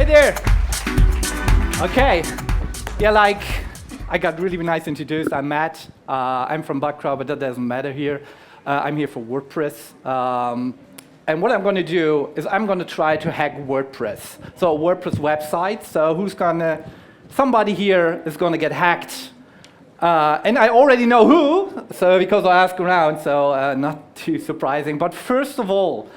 there. Okay. Yeah, like, I got really nice introduced. I'm Matt. I'm from Bugcrowd, but that doesn't matter here. I'm here for WordPress. And what I'm going to do is I'm going to try to hack WordPress. So a WordPress website. So somebody here is going to get hacked. And I already know who, so because I asked around, so not too surprising. But first of all,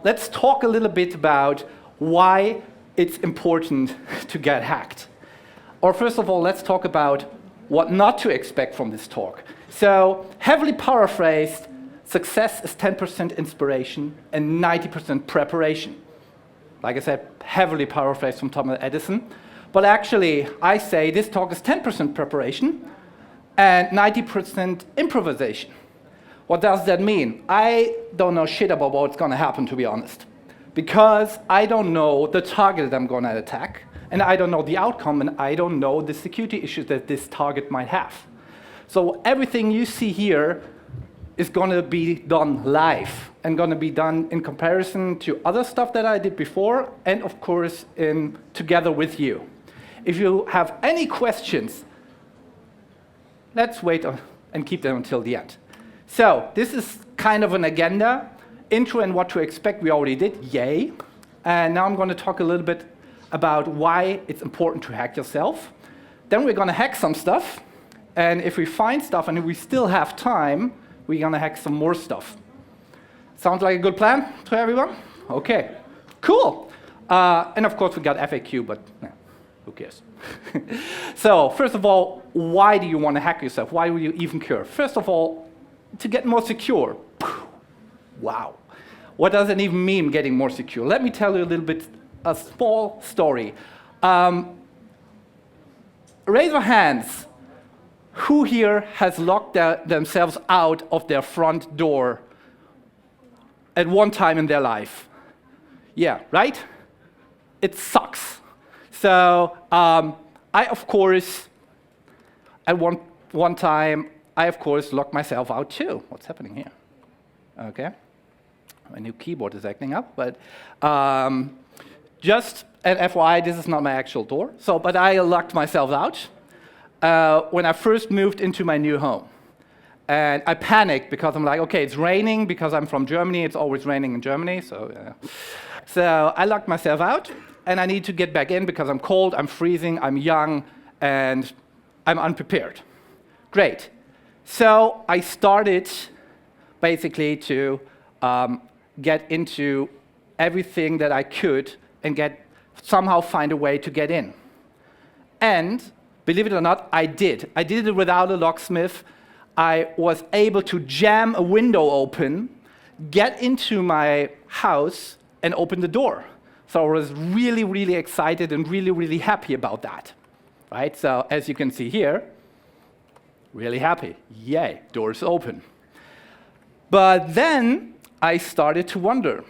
let's talk a little bit about why it's important to get hacked. Or first of all, let's talk about what not to expect from this talk. So, heavily paraphrased, success is 10% inspiration and 90% preparation. Like I said, heavily paraphrased from Thomas Edison. But actually, I say this talk is 10% preparation and 90% improvisation. What does that mean? I don't know shit about what's going to happen, to be honest. Because I don't know the target that I'm going to attack, and I don't know the outcome, and I don't know the security issues that this target might have. So everything you see here is going to be done live and going to be done in comparison to other stuff that I did before, and of course, together with you. If you have any questions, let's wait and keep them until the end. So this is kind of an agenda. Intro and what to expect we already did, yay. And now I'm going to talk a little bit about why it's important to hack yourself. Then we're going to hack some stuff. And if we find stuff and if we still have time, we're going to hack some more stuff. Sounds like a good plan to everyone? Okay, cool. And of course, we got FAQ, but who cares? So first of all, why do you want to hack yourself? Why do you even care? First of all, to get more secure. Wow. What does it even mean, getting more secure? Let me tell you a little bit, a small story. Raise your hands. Who here has locked themselves out of their front door at one time in their life? Yeah, right? It sucks. So at one time, I of course locked myself out too. What's happening here? Okay. My new keyboard is acting up, but just an FYI, this is not my actual door. But I locked myself out when I first moved into my new home. And I panicked because I'm like, okay, it's raining because I'm from Germany. It's always raining in Germany. So I locked myself out, and I need to get back in because I'm cold, I'm freezing, I'm young, and I'm unprepared. Great. So I started basically to get into everything that I could and somehow find a way to get in. And believe it or not, I did. I did it without a locksmith. I was able to jam a window open, get into my house, and open the door. So I was really, really excited and really, really happy about that. Right? So as you can see here, really happy. Yay, door's open. But then I started to wonder,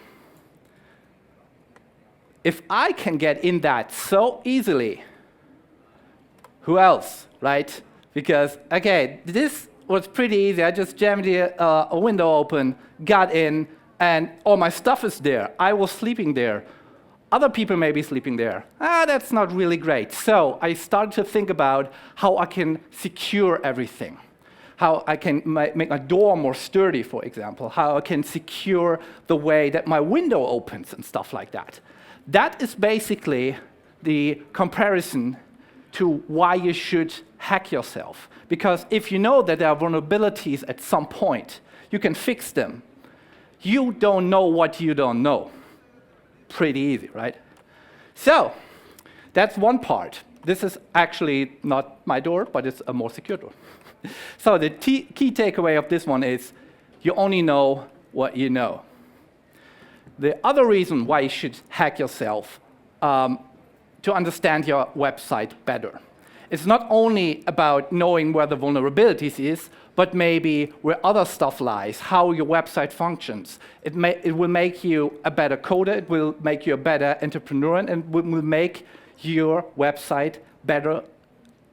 if I can get in that so easily, who else, right? Because, okay, this was pretty easy. I just jammed a window open, got in, and all my stuff is there. I was sleeping there. Other people may be sleeping there. That's not really great. So I started to think about how I can secure everything. How I can make my door more sturdy, for example. How I can secure the way that my window opens and stuff like that. That is basically the comparison to why you should hack yourself. Because if you know that there are vulnerabilities at some point, you can fix them. You don't know what you don't know. Pretty easy, right? So, that's one part. This is actually not my door, but it's a more secure door. So the key takeaway of this one is you only know what you know. The other reason why you should hack yourself to understand your website better. It's not only about knowing where the vulnerabilities is, but maybe where other stuff lies, how your website functions. It will make you a better coder, it will make you a better entrepreneur, and it will make your website better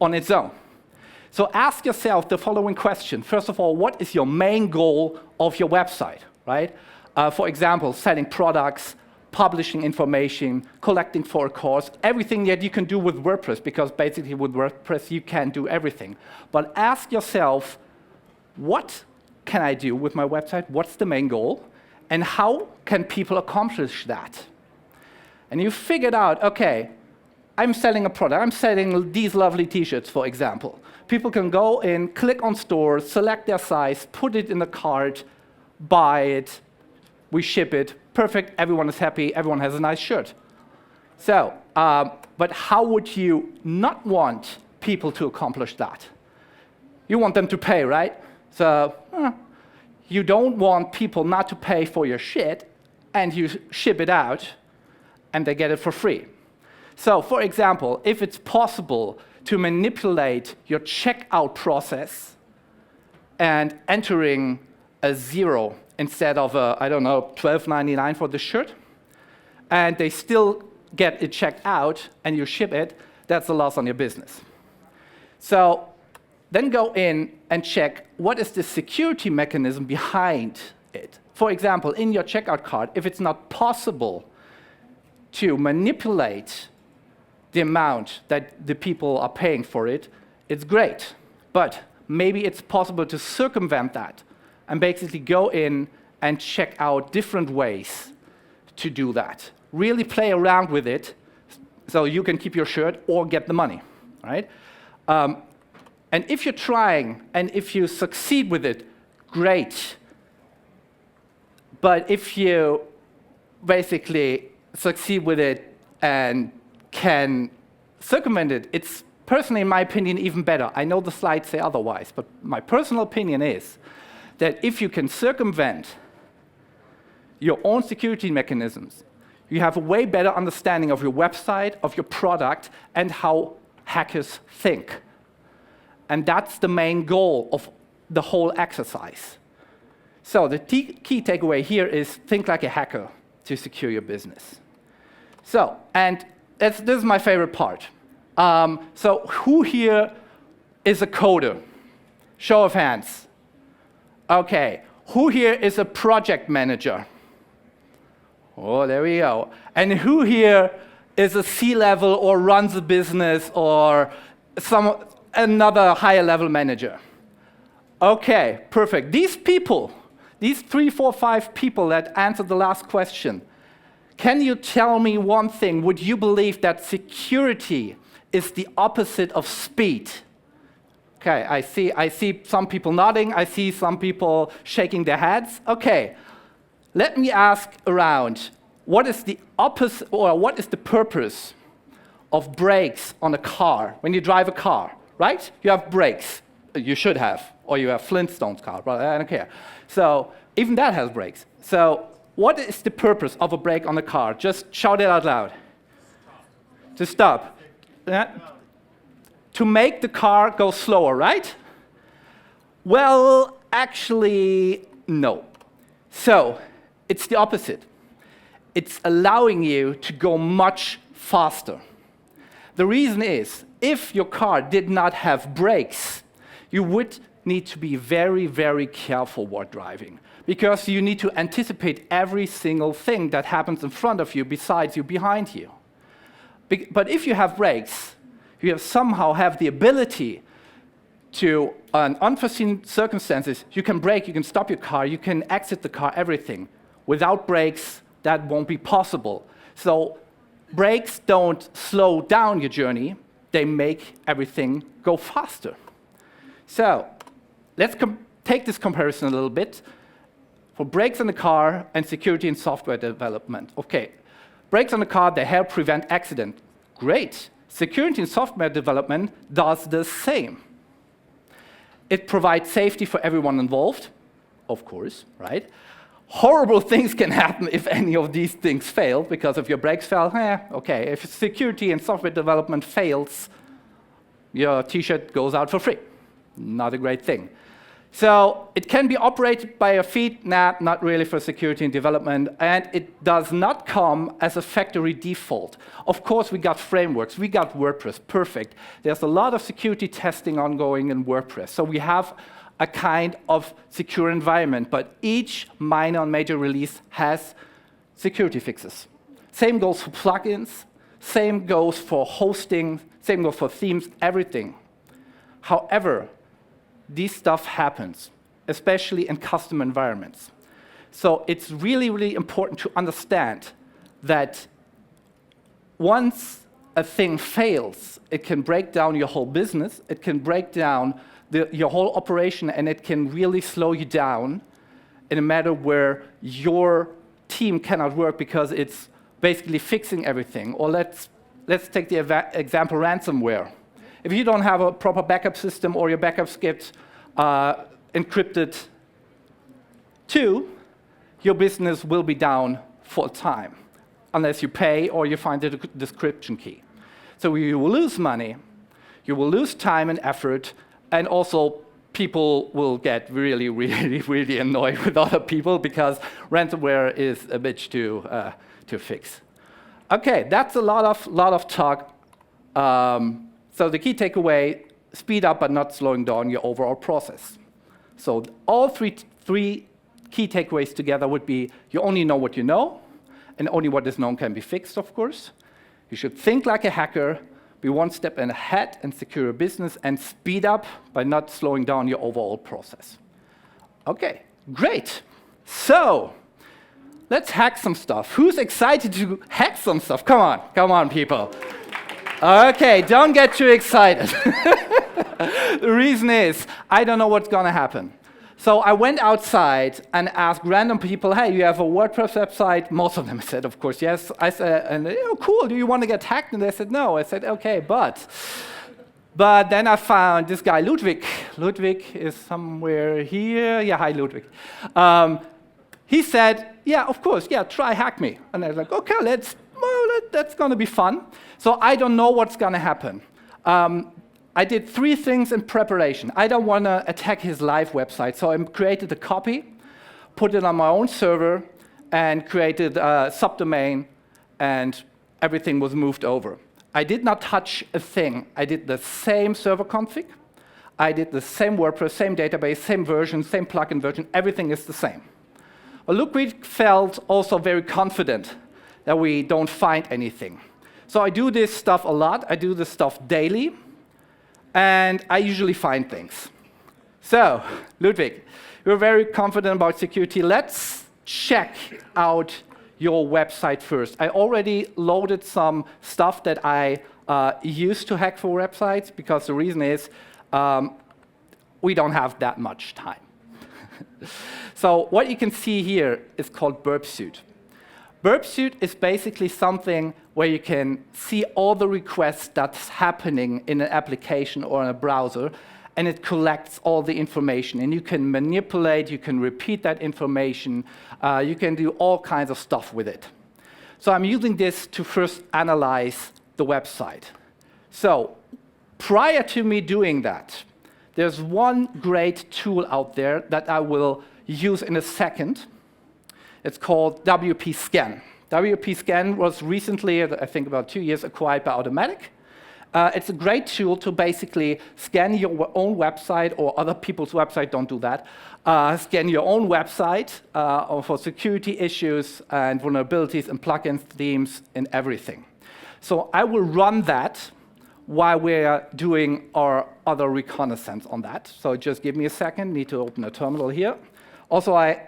on its own. So ask yourself the following question. First of all, what is your main goal of your website, right? For example, selling products, publishing information, collecting for a course, everything that you can do with WordPress, because basically with WordPress you can do everything. But ask yourself, what can I do with my website? What's the main goal? And how can people accomplish that? And you figured out, okay, I'm selling a product. I'm selling these lovely t-shirts, for example. People can go in, click on stores, select their size, put it in the cart, buy it, we ship it, perfect, everyone is happy, everyone has a nice shirt. So, but how would you not want people to accomplish that? You want them to pay, right? So, you don't want people not to pay for your shit, and you ship it out, and they get it for free. So, for example, if it's possible to manipulate your checkout process and entering a 0 instead of a, I don't know, $12.99 for the shirt, and they still get it checked out and you ship it, that's a loss on your business. So then go in and check what is the security mechanism behind it. For example, in your checkout cart, if it's not possible to manipulate the amount that the people are paying for it, it's great. But maybe it's possible to circumvent that and basically go in and check out different ways to do that. Really play around with it so you can keep your shirt or get the money, right? And if you're trying and if you succeed with it, great. But if you basically succeed with it and can circumvent it, it's personally, in my opinion, even better. I know the slides say otherwise, but my personal opinion is that if you can circumvent your own security mechanisms, you have a way better understanding of your website, of your product, and how hackers think. And that's the main goal of the whole exercise. So the key takeaway here is think like a hacker to secure your business. So, and this is my favorite part. So who here is a coder? Show of hands. Okay. Who here is a project manager? Oh, there we go. And who here is a C-level or runs a business or another higher level manager? Okay, perfect. These people, these 3, 4, 5 people that answered the last question, can you tell me one thing? Would you believe that security is the opposite of speed? Okay, I see some people nodding. I see some people shaking their heads. Okay, let me ask around. What is the opposite, or what is the purpose of brakes on a car? When you drive a car, right? You have brakes. You should have, or you have Flintstones car. But I don't care. So even that has brakes. So what is the purpose of a brake on a car? Just shout it out loud. Stop. To stop. To make the car go slower, right? Well, actually, no. So it's the opposite. It's allowing you to go much faster. The reason is, if your car did not have brakes, you would need to be very, very careful while driving, because you need to anticipate every single thing that happens in front of you, besides you, behind you. But if you have brakes, you somehow have the ability to, on unforeseen circumstances, you can brake, you can stop your car, you can exit the car, everything. Without brakes, that won't be possible. So brakes don't slow down your journey, they make everything go faster. So let's take this comparison a little bit. For brakes in the car and security in software development. Okay, brakes on the car, they help prevent accident. Great. Security in software development does the same. It provides safety for everyone involved, of course, right? Horrible things can happen if any of these things fail, because if your brakes fail, okay. If security in software development fails, your t-shirt goes out for free. Not a great thing. So it can be operated by your feet, not really for security and development, and it does not come as a factory default. Of course, we got frameworks, we got WordPress, perfect. There's a lot of security testing ongoing in WordPress, so we have a kind of secure environment, but each minor and major release has security fixes. Same goes for plugins. Same goes for hosting. Same goes for themes, everything. However, this stuff happens, especially in custom environments. So it's really, really important to understand that once a thing fails, it can break down your whole business, it can break down your whole operation, and it can really slow you down in a matter where your team cannot work because it's basically fixing everything. Or let's take the example ransomware. If you don't have a proper backup system or your backups get encrypted too, your business will be down for a time, unless you pay or you find the description key. So you will lose money, you will lose time and effort, and also people will get really, really, really annoyed with other people because ransomware is a bitch to fix. Okay, that's a lot of talk. So the key takeaway, speed up but not slowing down your overall process. So all three key takeaways together would be you only know what you know, and only what is known can be fixed, of course. You should think like a hacker, be one step ahead and secure your business, and speed up by not slowing down your overall process. Okay, great. So let's hack some stuff. Who's excited to hack some stuff? Come on, people. Okay, don't get too excited. The reason is, I don't know what's going to happen. So I went outside and asked random people, hey, you have a WordPress website? Most of them said, of course, yes. I said, and, oh, cool, do you want to get hacked? And they said, no. I said, okay, but then I found this guy, Ludwig. Ludwig is somewhere here. Yeah, hi, Ludwig. He said, yeah, of course, yeah, try hack me. And I was like, okay, that's going to be fun. So I don't know what's going to happen. I did 3 things in preparation. I don't want to attack his live website, so I created a copy, put it on my own server, and created a subdomain, and everything was moved over. I did not touch a thing. I did the same server config. I did the same WordPress, same database, same version, same plugin version. Everything is the same. Well, Ludwig felt also very confident that we don't find anything. So I do this stuff a lot. I do this stuff daily. And I usually find things. So, Ludwig, you're very confident about security. Let's check out your website first. I already loaded some stuff that I used to hack for websites, because the reason is we don't have that much time. So what you can see here is called Burp Suite. Burp Suite is basically something where you can see all the requests that's happening in an application or in a browser, and it collects all the information. And you can manipulate, you can repeat that information, you can do all kinds of stuff with it. So I'm using this to first analyze the website. So prior to me doing that, there's one great tool out there that I will use in a second. It's called WP Scan. WP Scan was recently, I think about 2 years, acquired by Automatic. It's a great tool to basically scan your own website, or other people's website, don't do that. Scan your own website for security issues and vulnerabilities and plugins, themes, and everything. So I will run that while we're doing our other reconnaissance on that. So just give me a second, need to open a terminal here. Also, I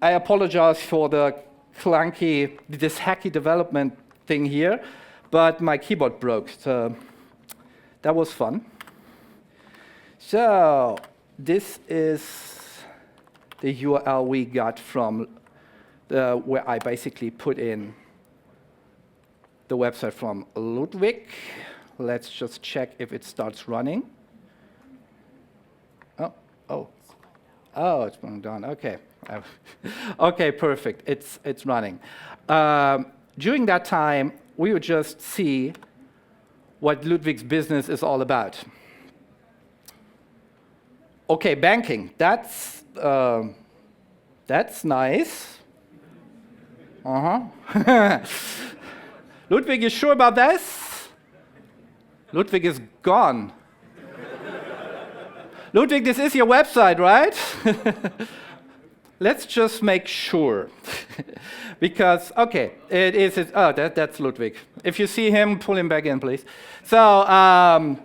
apologize for the clunky, this hacky development thing here, but my keyboard broke, so that was fun. So this is the URL we got from where I basically put in the website from Ludwig. Let's just check if it starts running. Oh, it's going down. Okay. Okay, perfect. It's running. During that time, we would just see what Ludwig's business is all about. Okay, banking. That's nice. Ludwig, you sure about this? Ludwig is gone. Ludwig, this is your website, right? let's just make sure. Because, okay, it is, that's Ludwig. If you see him, pull him back in, please. So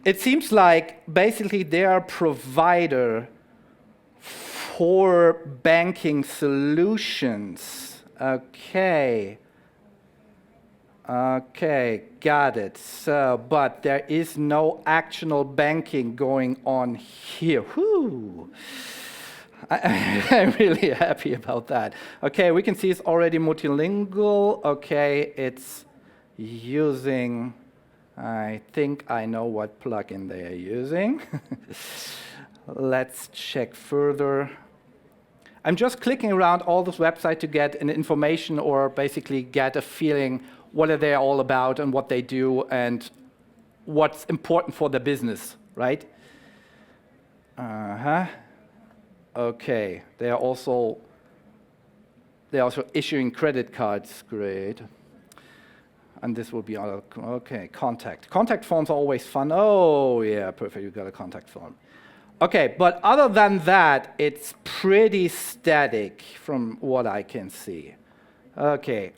it seems like basically they are a provider for banking solutions. Okay. Okay, got it. So, but there is no actual banking going on here. Whew. I'm really happy about that. Okay, we can see it's already multilingual. Okay, it's using, I think I know what plugin they are using. Let's check further. I'm just clicking around all this website to get an information or basically get a feeling what are they all about and what they do and what's important for the business, right? Okay, they're also issuing credit cards. Great. And this will be other. Okay, contact. Contact forms are always fun. Oh yeah, perfect. You got a contact form. Okay, but other than that, it's pretty static from what I can see. Okay.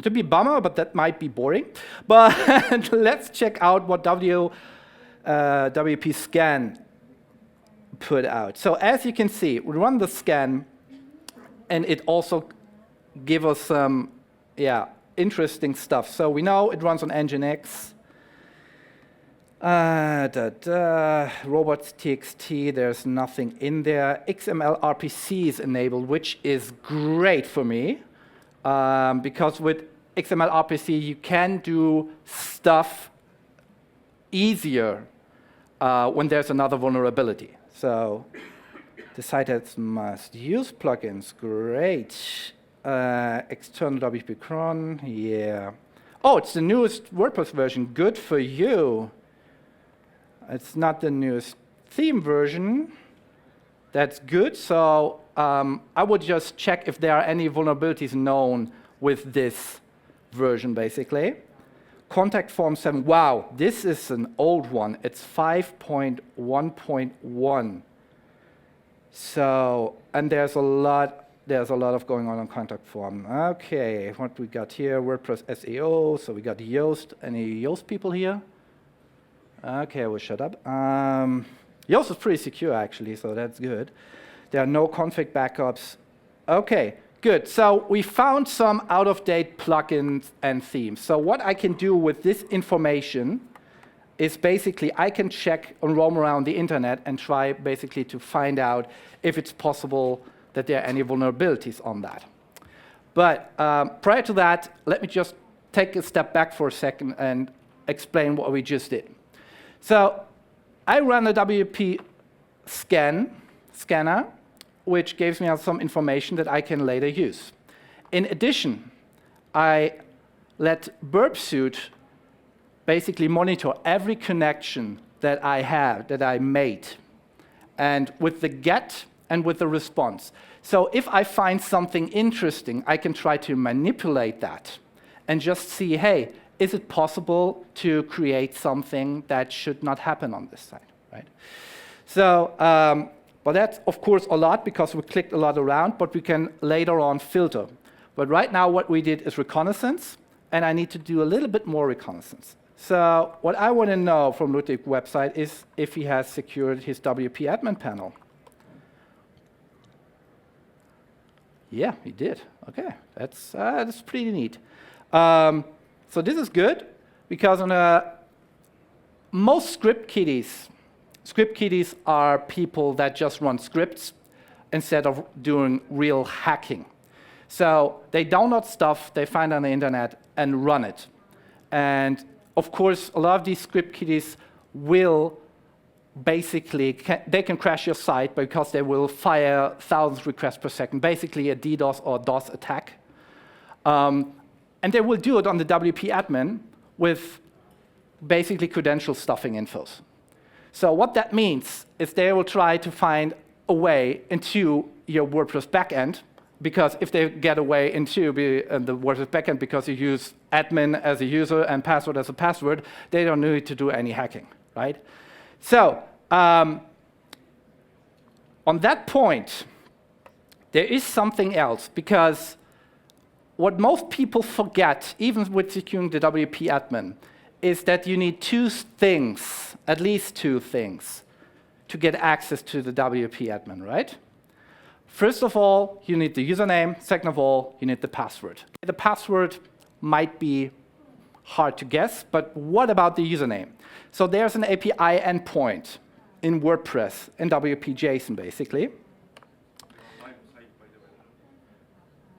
To be a bummer, but that might be boring. But let's check out what WP Scan put out. So as you can see, we run the scan, and it also gives us some, interesting stuff. So we know it runs on Nginx. Robots.txt, there's nothing in there. XML RPC is enabled, which is great for me. Because with XML RPC, you can do stuff easier when there's another vulnerability. So the site has must-use plugins. Great. External WP cron. Yeah. Oh, it's the newest WordPress version. Good for you. It's not the newest theme version. That's good. So I would just check if there are any vulnerabilities known with this version, basically. Contact Form 7. Wow, this is an old one. It's 5.1.1. So, and there's a lot of going on Contact Form. Okay, what we got here? WordPress SEO. So we got Yoast. Any Yoast people here? Okay, I will shut up. Yoast is pretty secure, actually, so that's good. There are no config backups. Okay, good. So we found some out-of-date plugins and themes. So what I can do with this information is basically I can check and roam around the internet and try basically to find out if it's possible that there are any vulnerabilities on that. But prior to that, let me just take a step back for a second and explain what we just did. So I run a WP scanner, which gives me some information that I can later use. In addition, I let Burp Suite basically monitor every connection that I have, that I made, and with the get and with the response. So if I find something interesting, I can try to manipulate that and just see, hey, is it possible to create something that should not happen on this site, right? So, but that's, of course, a lot because we clicked a lot around, but we can later on filter. But right now, what we did is reconnaissance, and I need to do a little bit more reconnaissance. So what I want to know from Ludwig's website is if he has secured his WP admin panel. Yeah, he did. OK, that's pretty neat. So this is good, because on most script kiddies are people that just run scripts instead of doing real hacking. So they download stuff they find on the internet and run it. And of course, a lot of these script kiddies will basically, they can crash your site because they will fire thousands of requests per second, basically a DDoS or DOS attack. And they will do it on the WP admin with basically credential stuffing infos. So what that means is they will try to find a way into your WordPress backend, because if they get a way into the WordPress backend because you use admin as a user and password as a password, they don't need to do any hacking, right? So on that point, there is something else, because what most people forget, even with securing the WP admin, is that you need two things, at least two things, to get access to the WP admin, right? First of all, you need the username. Second of all, you need the password. The password might be hard to guess, but what about the username? So there's an API endpoint in WordPress, in WP JSON, basically.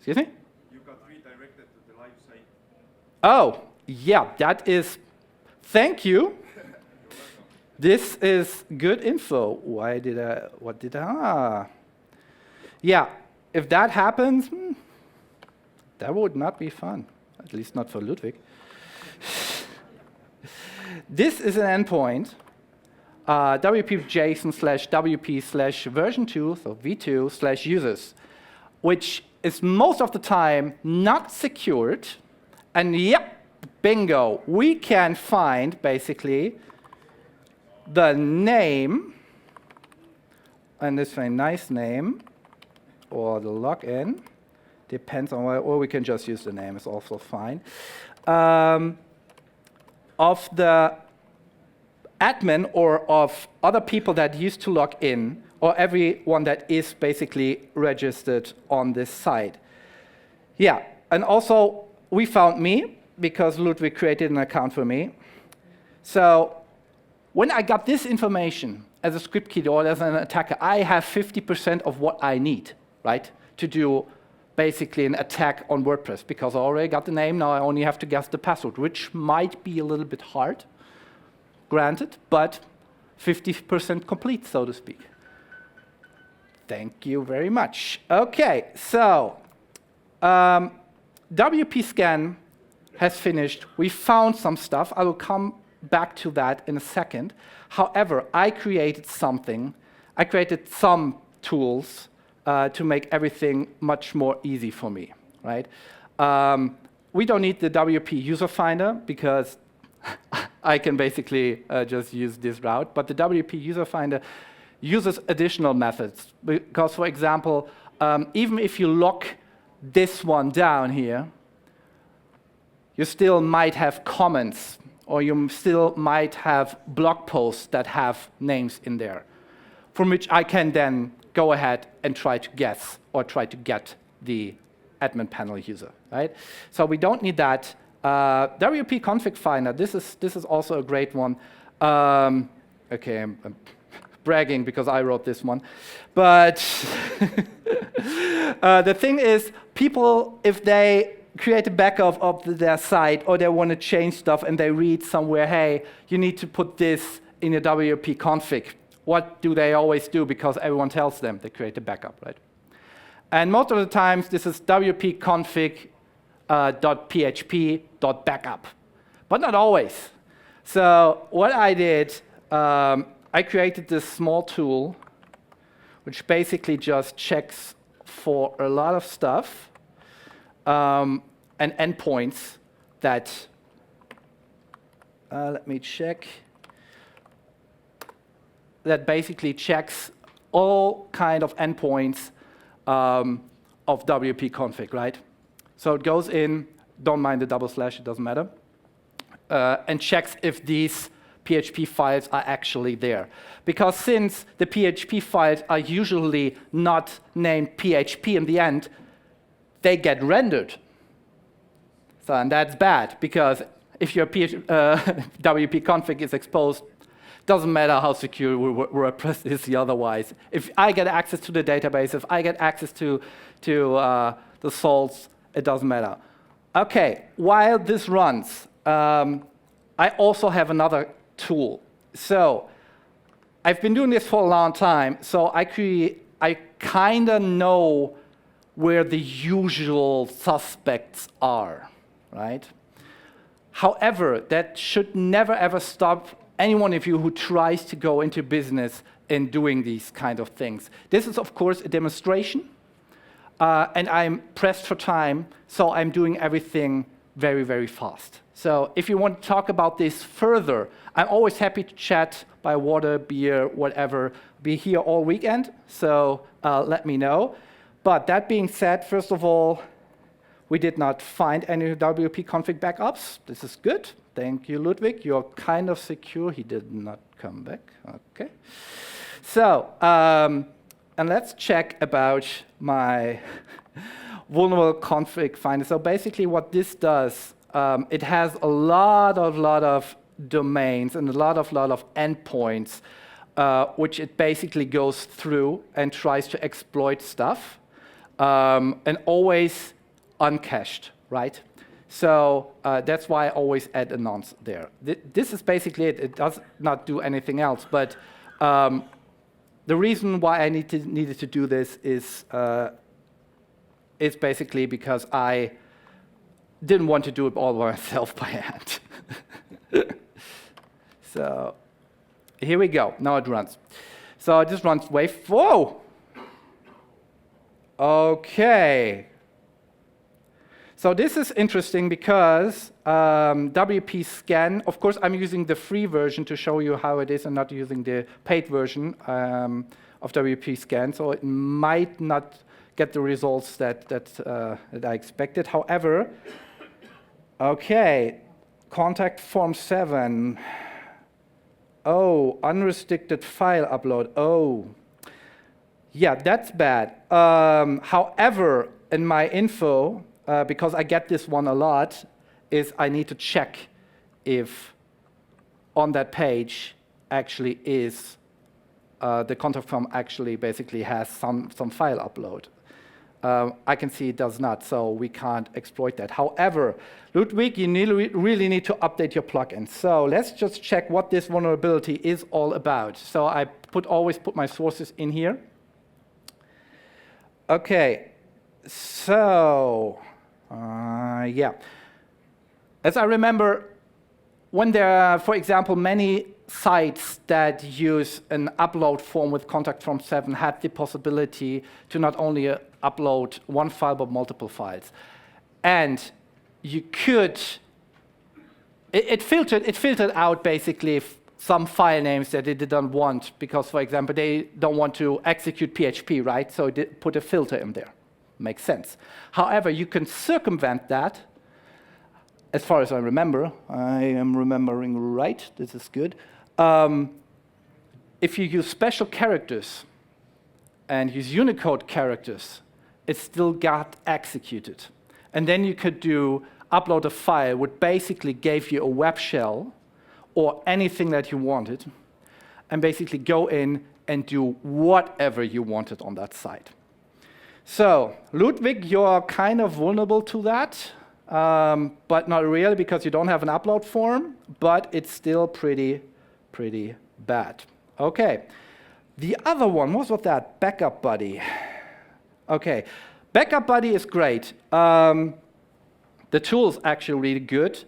Excuse me? You got redirected to the live site. Oh, yeah, that is, thank you. This is good info. Yeah, if that happens, that would not be fun, at least not for Ludwig. This is an endpoint, wp-json/wp/version2, so v2/users, which is most of the time not secured. And yep, bingo, we can find basically the name, and this is a nice name, or the login, depends on where, or we can just use the name, it's also fine, of the admin or of other people that used to log in, or everyone that is basically registered on this site. Yeah, and also we found me, because Ludwig created an account for me. So when I got this information as a script kiddie or as an attacker, I have 50% of what I need, right, to do basically an attack on WordPress, because I already got the name, now I only have to guess the password, which might be a little bit hard, granted, but 50% complete, so to speak. Thank you very much. Okay, so WP scan has finished. We found some stuff. I will come back to that in a second. However, I created something. I created some tools to make everything much more easy for me, right? We don't need the WP user finder, because I can basically just use this route. But the WP user finder uses additional methods. Because, for example, even if you lock this one down here, you still might have comments, or you still might have blog posts that have names in there, from which I can then go ahead and try to guess or try to get the admin panel user, right? So we don't need that. WP config finder, this is also a great one. Okay, I'm bragging because I wrote this one. But the thing is, people, if they create a backup of their site, or they want to change stuff and they read somewhere, hey, you need to put this in your WP config. What do they always do? Because everyone tells them they create a backup, right? And most of the times, this is wp config .php.backup, but not always. So what I did, I created this small tool, which basically just checks for a lot of stuff, and endpoints that, let me check, that basically checks all kind of endpoints of WP config, right? So it goes in, don't mind the double slash, it doesn't matter, and checks if these PHP files are actually there. Because since the PHP files are usually not named PHP in the end, they get rendered. So, and that's bad, because if your WP config is exposed, doesn't matter how secure WordPress is otherwise. If I get access to the database, if I get access to the source, it doesn't matter. Okay, while this runs, I also have another tool. So I've been doing this for a long time, so I kind of know where the usual suspects are, right? However, that should never ever stop any one of you who tries to go into business in doing these kind of things. This is, of course, a demonstration, and I'm pressed for time, so I'm doing everything very, very fast. So if you want to talk about this further, I'm always happy to chat by water, beer, whatever. Be here all weekend, so let me know. But that being said, first of all, we did not find any WP config backups. This is good. Thank you, Ludwig. You're kind of secure. He did not come back. Okay. So, and let's check about my vulnerable config finder. So basically what this does, it has a lot of domains and a lot of endpoints, which it basically goes through and tries to exploit stuff, and always uncached, right? So that's why I always add a nonce there. This is basically it. It does not do anything else. But the reason why I needed to do this is basically because I didn't want to do it all by myself by hand. So here we go. Now it runs. So it just runs wave. Whoa! Okay. So this is interesting because WP scan, of course, I'm using the free version to show you how it is and not using the paid version of WP scan. So it might not get the results that I expected. However, okay, contact form 7. Oh, unrestricted file upload. Oh, yeah, that's bad. However, in my info, because I get this one a lot, is I need to check if on that page actually is the contact form actually basically has some file upload. I can see it does not, so we can't exploit that. However, Ludwig, you really need to update your plugin. So let's just check what this vulnerability is all about. So I always put my sources in here. Okay, so yeah. As I remember, when there are, for example, many sites that use an upload form with contact form 7 had the possibility to not only upload one file but multiple files. And you could, it filtered out basically some file names that they didn't want because, for example, they don't want to execute PHP, right? So it put a filter in there. Makes sense. However, you can circumvent that. As far as I remember, I am remembering right, this is good. If you use special characters and use Unicode characters, it still got executed. And then you could upload a file which basically gave you a web shell or anything that you wanted, and basically go in and do whatever you wanted on that site. So, Ludwig, you're kind of vulnerable to that. But not really because you don't have an upload form, but it's still pretty bad. Okay, the other one, what was that? Backup Buddy. Okay, Backup Buddy is great. The tool's actually really good,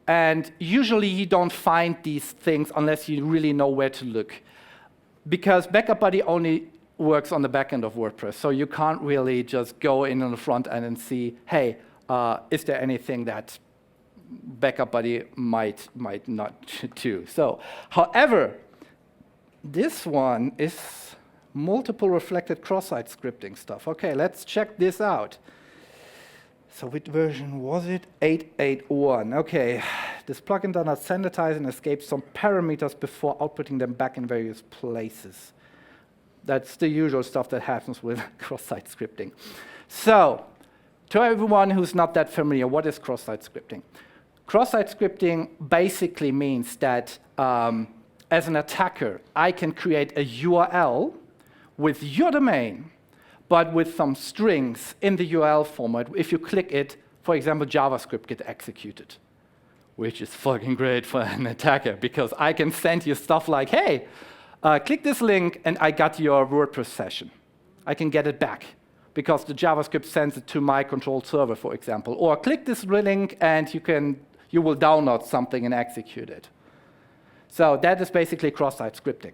and usually you don't find these things unless you really know where to look. Because Backup Buddy only works on the back end of WordPress, so you can't really just go in on the front end and see, hey, is there anything that Backup Buddy might not do? So, however, this one is multiple reflected cross-site scripting stuff. Okay, let's check this out. So which version was it? 8.8.1. Okay, this plugin does not sanitize and escape some parameters before outputting them back in various places. That's the usual stuff that happens with cross-site scripting. So, to everyone who's not that familiar, what is cross-site scripting? Cross-site scripting basically means that as an attacker, I can create a URL with your domain, but with some strings in the URL format. If you click it, for example, JavaScript gets executed, which is fucking great for an attacker because I can send you stuff like, hey, click this link and I got your WordPress session. I can get it back, because the JavaScript sends it to my control server, for example. Or click this link and you will download something and execute it. So that is basically cross-site scripting.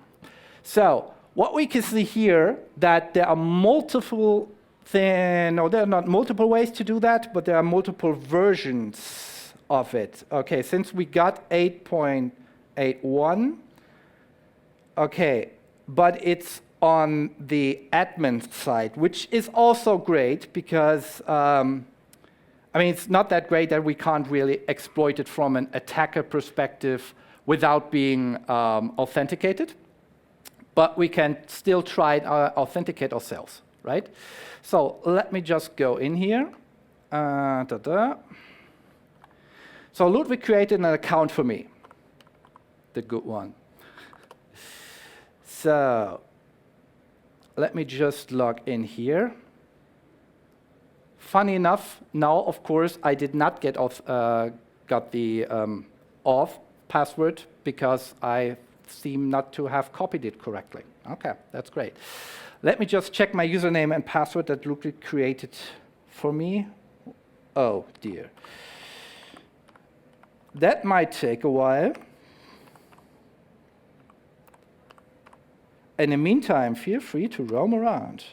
So what we can see here, that there are multiple there are not multiple ways to do that, but there are multiple versions of it. Okay, since we got 8.81, okay, but it's on the admin side, which is also great because, I mean, it's not that great that we can't really exploit it from an attacker perspective without being authenticated, but we can still try and authenticate ourselves, right? So let me just go in here. So Ludwig created an account for me, the good one. So let me just log in here. Funny enough, now of course I did not got the auth password because I seem not to have copied it correctly. Okay, that's great. Let me just check my username and password that Ludwig created for me. Oh dear. That might take a while. In the meantime, feel free to roam around.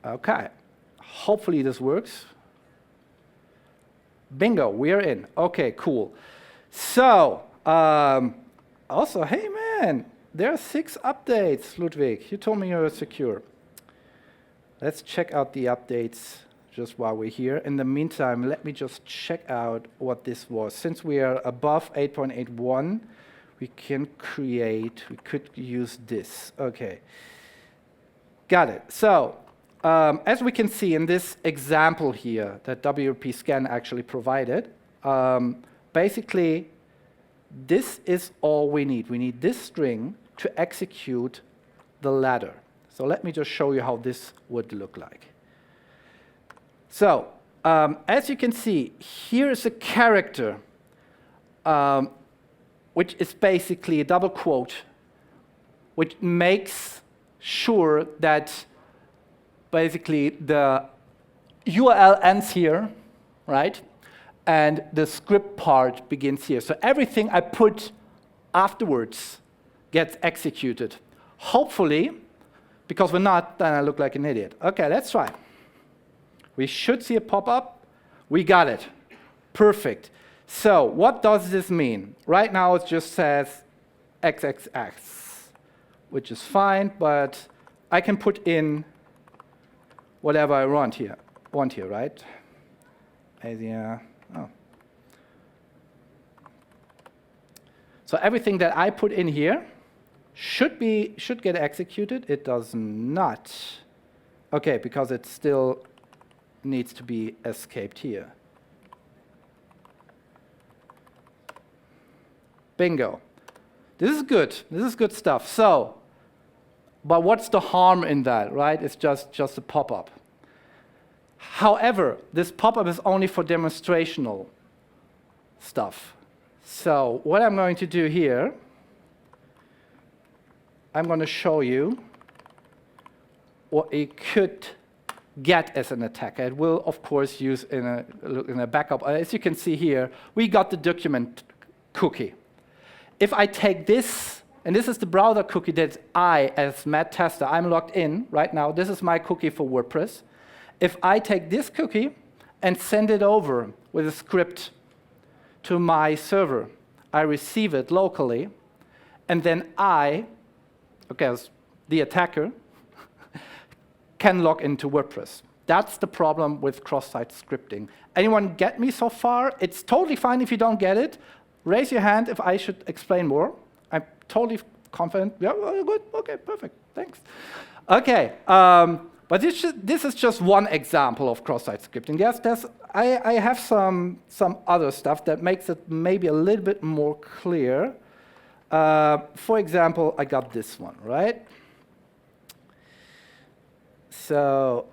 Okay, hopefully this works. Bingo, we're in. Okay, cool. So, also, hey man, there are 6 updates, Ludwig. You told me you were secure. Let's check out the updates just while we're here. In the meantime, let me just check out what this was. Since we are above 8.81, we could use this. Okay, got it. So, as we can see in this example here that WP Scan actually provided, basically, this is all we need. We need this string to execute the ladder. So let me just show you how this would look like. So, as you can see, here is a character which is basically a double quote, which makes sure that basically the URL ends here, right? And the script part begins here. So everything I put afterwards gets executed. Hopefully, because we're not, then I look like an idiot. Okay, let's try. We should see a pop-up. We got it. Perfect. So what does this mean? Right now it just says XXX, which is fine, but I can put in whatever I want here, right? Oh. So everything that I put in here should get executed. It does not. Okay, because it still needs to be escaped here. Bingo. This is good. This is good stuff. So, but what's the harm in that, right? It's just a pop-up. However, this pop-up is only for demonstrational stuff. So what I'm going to do here, I'm going to show you what it could get as an attacker. It will, of course, use in a backup. As you can see here, we got the document cookie. If I take this, and this is the browser cookie that I, as Matt Tester, I'm logged in right now. This is my cookie for WordPress. If I take this cookie and send it over with a script to my server, I receive it locally, and then as the attacker, can log into WordPress. That's the problem with cross-site scripting. Anyone get me so far? It's totally fine if you don't get it. Raise your hand if I should explain more. I'm totally confident. Yeah, well, good. Okay, perfect. Thanks. Okay, but this is just one example of cross-site scripting. Yes, I have some other stuff that makes it maybe a little bit more clear. For example, I got this one, right? So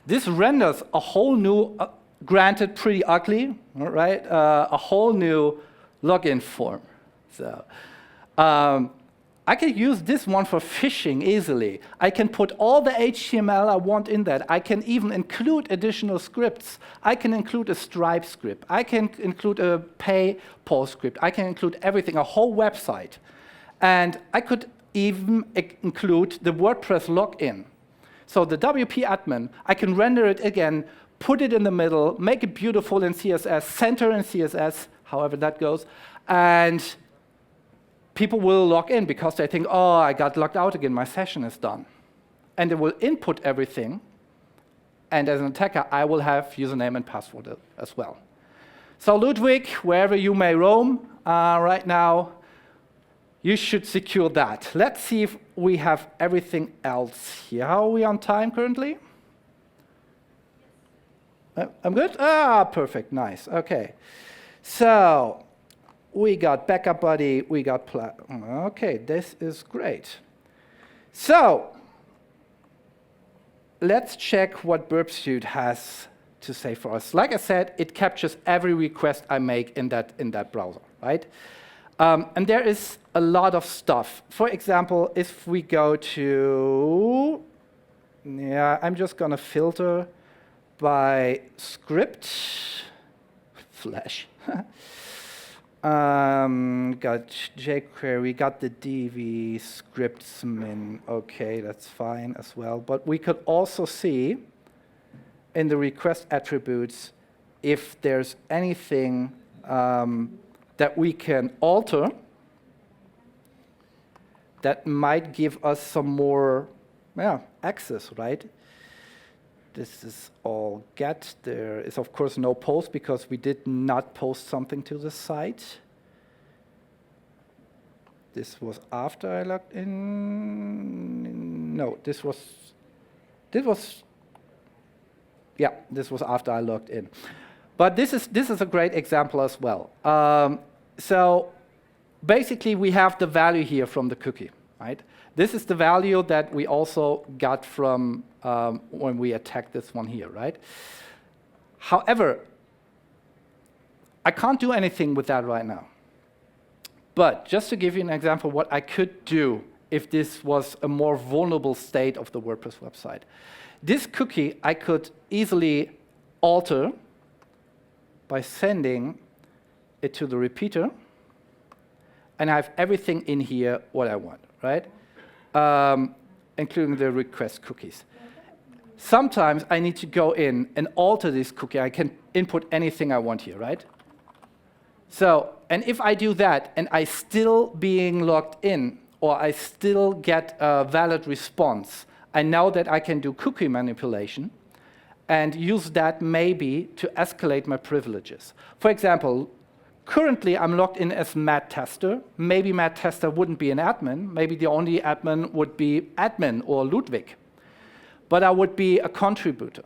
this renders a whole new, granted pretty ugly, right? A whole new login form. So I can use this one for phishing easily. I can put all the HTML I want in that. I can even include additional scripts. I can include a Stripe script. I can include a PayPal script. I can include everything, a whole website. And I could even include the WordPress login. So the WP admin, I can render it again, put it in the middle, make it beautiful in CSS, center in CSS, however that goes. And people will log in because they think, oh, I got logged out again, my session is done. And they will input everything. And as an attacker, I will have username and password as well. So Ludwig, wherever you may roam right now, you should secure that. Let's see if we have everything else here. How are we on time currently? I'm good? Ah, perfect, nice, okay. So, we got Backup Buddy, we got okay, this is great. So, let's check what Burp Suite has to say for us. Like I said, it captures every request I make in that browser, right? And there is a lot of stuff. For example, if we go to, I'm just going to filter by script, Flash. Got jQuery, got the DV scripts min. Okay, that's fine as well. But we could also see in the request attributes if there's anything that we can alter that might give us some more access, right? This is all get. There is, of course, no post because we did not post something to the site. This was after I logged in. No, this was after I logged in. But this is a great example as well. So basically, we have the value here from the cookie, right? This is the value that we also got from when we attacked this one here, right? However, I can't do anything with that right now. But just to give you an example what I could do if this was a more vulnerable state of the WordPress website. This cookie I could easily alter by sending it to the repeater, and I have everything in here what I want, right? Including the request cookies. Sometimes I need to go in and alter this cookie. I can input anything I want here, right? So, and if I do that and I still being logged in, or I still get a valid response, I know that I can do cookie manipulation and use that maybe to escalate my privileges. For example, currently I'm logged in as Matt Tester. Maybe Matt Tester wouldn't be an admin. Maybe the only admin would be admin or Ludwig. But I would be a contributor,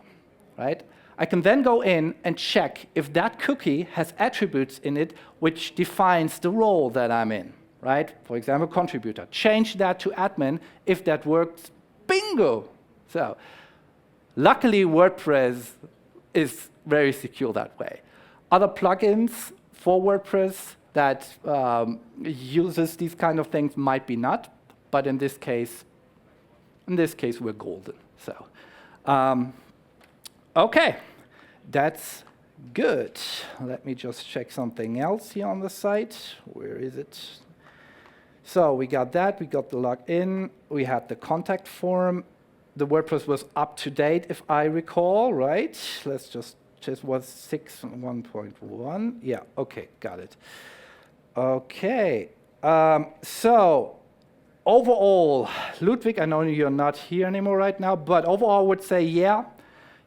right? I can then go in and check if that cookie has attributes in it which defines the role that I'm in, right? For example, contributor. Change that to admin. If that works, bingo! So, luckily, WordPress is very secure that way. Other plugins for WordPress that uses these kind of things might be not, but in this case, we're golden. So, okay, that's good. Let me just check something else here on the site. Where is it? So we got that. We got the login. We had the contact form. The WordPress was up to date, if I recall, right? Let's just was 6.1.1. Yeah, okay, got it. Okay, so overall, Ludwig, I know you're not here anymore right now, but overall I would say, yeah,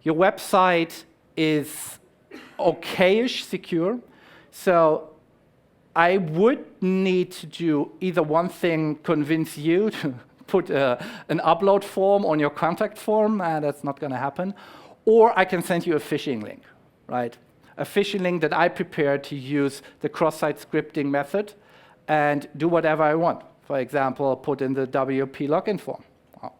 your website is okay-ish secure. So I would need to do either one thing, convince you to put an upload form on your contact form, and that's not going to happen. Or I can send you a phishing link, right? A phishing link that I prepared to use the cross-site scripting method and do whatever I want. For example, put in the WP login form.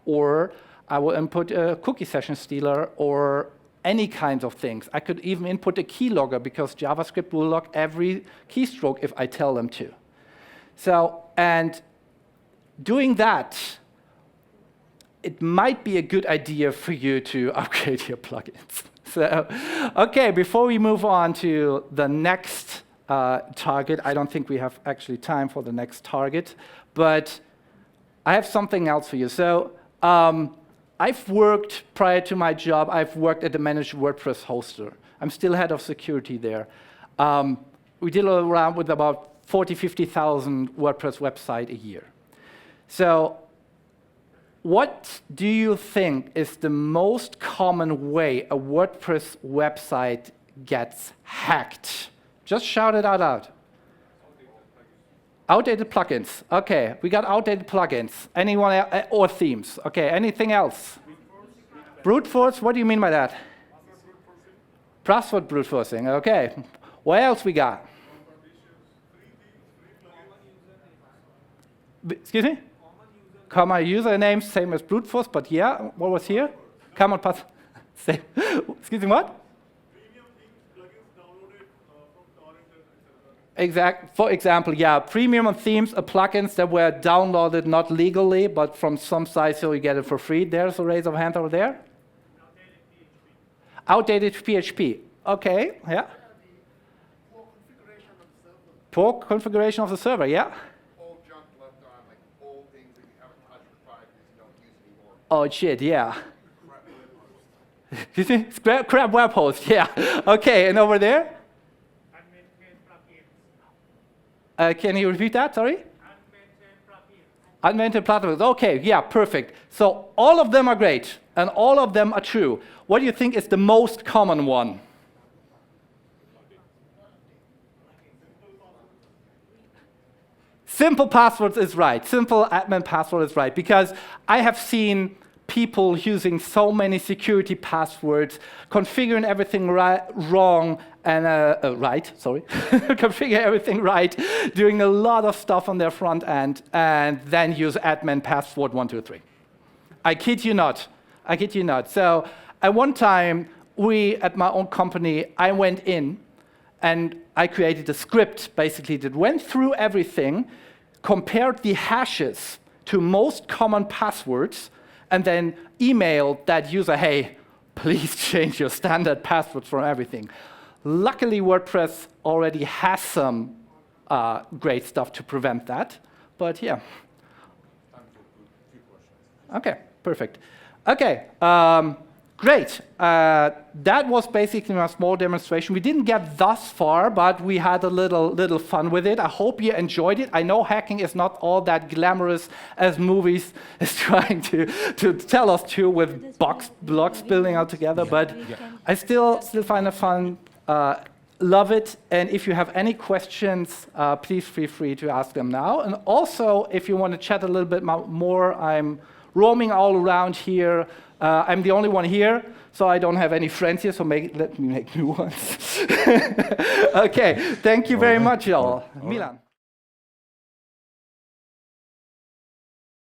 Or I will input a cookie session stealer or any kinds of things. I could even input a keylogger because JavaScript will log every keystroke if I tell them to. So, and doing that, it might be a good idea for you to upgrade your plugins. So, okay, before we move on to the next target, I don't think we have actually time for the next target, but I have something else for you. So, I've worked, prior to my job, I've worked at a managed WordPress hoster. I'm still head of security there. we deal around with about 40, 50,000 WordPress websites a year. So what do you think is the most common way a WordPress website gets hacked? Just shout it out loud. Outdated plugins. Okay, we got outdated plugins. Anyone else? Or themes. Okay, anything else? Brute force, what do you mean by that? Password brute forcing, okay. What else we got? Excuse me? Common usernames, same as brute force, but yeah, what was here? Common path, same. Excuse me, what? For example, yeah, premium themes are plugins that were downloaded not legally, but from some sites, so you get it for free. There's a raise of hand over there. Outdated PHP. Okay, yeah. Poor configuration of the server, yeah. Old junk left on, like old things that you haven't touched for 5 years and don't use anymore. Oh shit, yeah. You see? Crap web host, yeah. Okay, and over there? Can you repeat that, sorry? Unvented plugins. Okay, yeah, perfect. So all of them are great, and all of them are true. What do you think is the most common one? Simple passwords is right. Simple admin password is right, because I have seen people using so many security passwords, configuring everything wrong, and configure everything right, doing a lot of stuff on their front end, and then use admin password 123. I kid you not. I kid you not. So at one time, at my own company, I went in and I created a script, basically, that went through everything, compared the hashes to most common passwords, and then emailed that user, hey, please change your standard passwords for everything. Luckily, WordPress already has some great stuff to prevent that, but yeah. Okay, perfect. Okay, great. That was basically a small demonstration. We didn't get thus far, but we had a little fun with it. I hope you enjoyed it. I know hacking is not all that glamorous as movies is trying to tell us to, with blocks building out together, but I still find it fun. Love it. And if you have any questions, please feel free to ask them now. And also, if you want to chat a little bit more, I'm roaming all around here. I'm the only one here, so I don't have any friends here, so let me make new ones. Okay, thank you very much, y'all. Milan.